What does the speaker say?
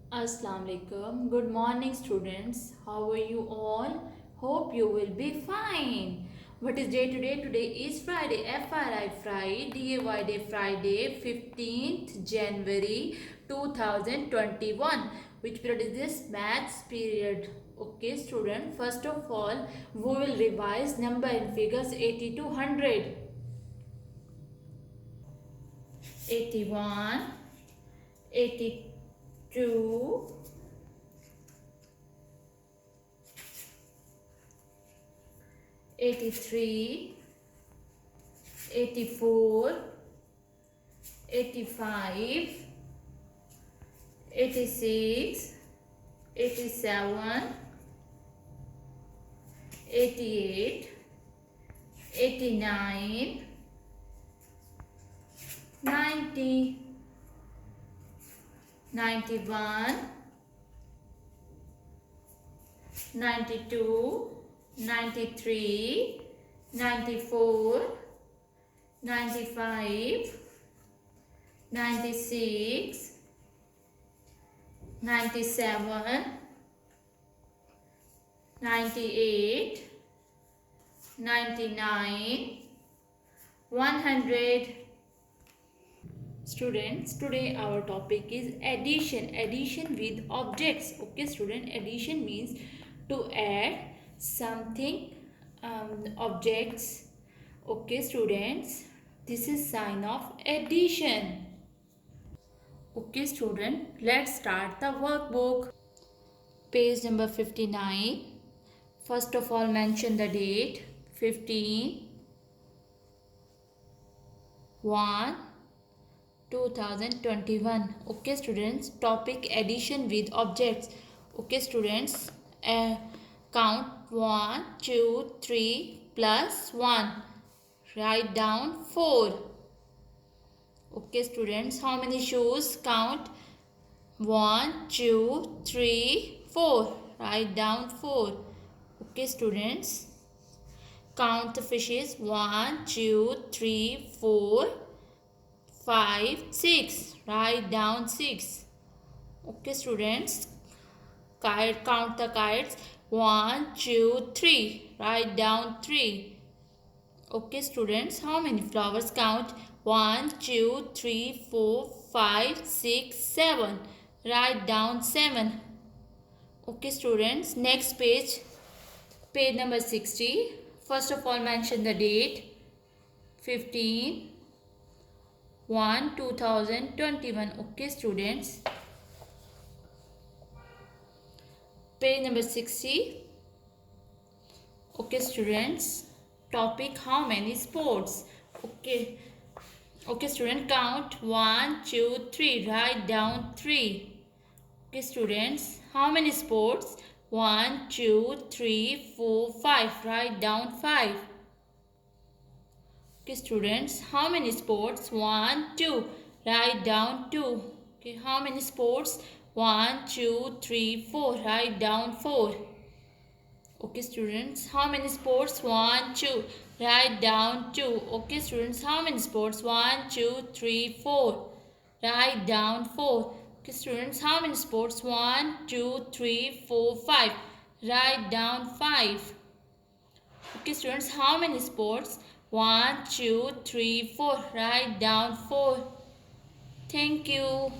Assalamu alaikum. Good morning, students. How are you all? Hope you will be fine. What is day today? Today is Friday. FRI Friday. Day Friday, 15th January 2021. Which period is this? Maths period. Okay, student. First of all, we will revise number and figures 80 to 100. 81, 82, 83, 84, 85, 86, 87, 88, 89, 90, 91, 92, 93, 94, 95, 96, 97, 98, 99, 100. Students, today our topic is addition. Addition with objects. Okay, student, addition means to add something, objects. Okay, students, this is sign of addition. Okay, student, let's start the workbook. Page number 59. First of all, mention the date 15 1 2021. Okay, students, topic addition with objects. Okay, students, count 1 2 3 plus 1, write down 4. Okay, students, how many shoes? Count 1 2 3 4, write down 4. Okay, students, count the fishes 1 2 3 4 5 6, write down 6. Okay, students, count the kites 1 2 3, write down 3. Okay, students, how many flowers? Count 1 2 3 4 5 6 7, write down 7. Okay, students, next page, page number 60. First of all, mention the date 15 1 2021. Okay, students, page number 60. Okay, students, topic how many sports? Okay, student, count 1 2 3, write down 3. Okay, students, how many sports? 1 2 3 4 5, write down 5. Okay, students, how many sports? 1 2, write down 2. Okay, how many sports? 1 2 3 4, write down 4. Okay, students, how many sports? 1 2, write down 2. Okay, students, how many sports? 1 2 3 4, write down 4. Okay, students, how many sports? 1 2 3 4 5, write down 5. Okay, students, how many sports? 1 2 3 4, write down 4. Thank you.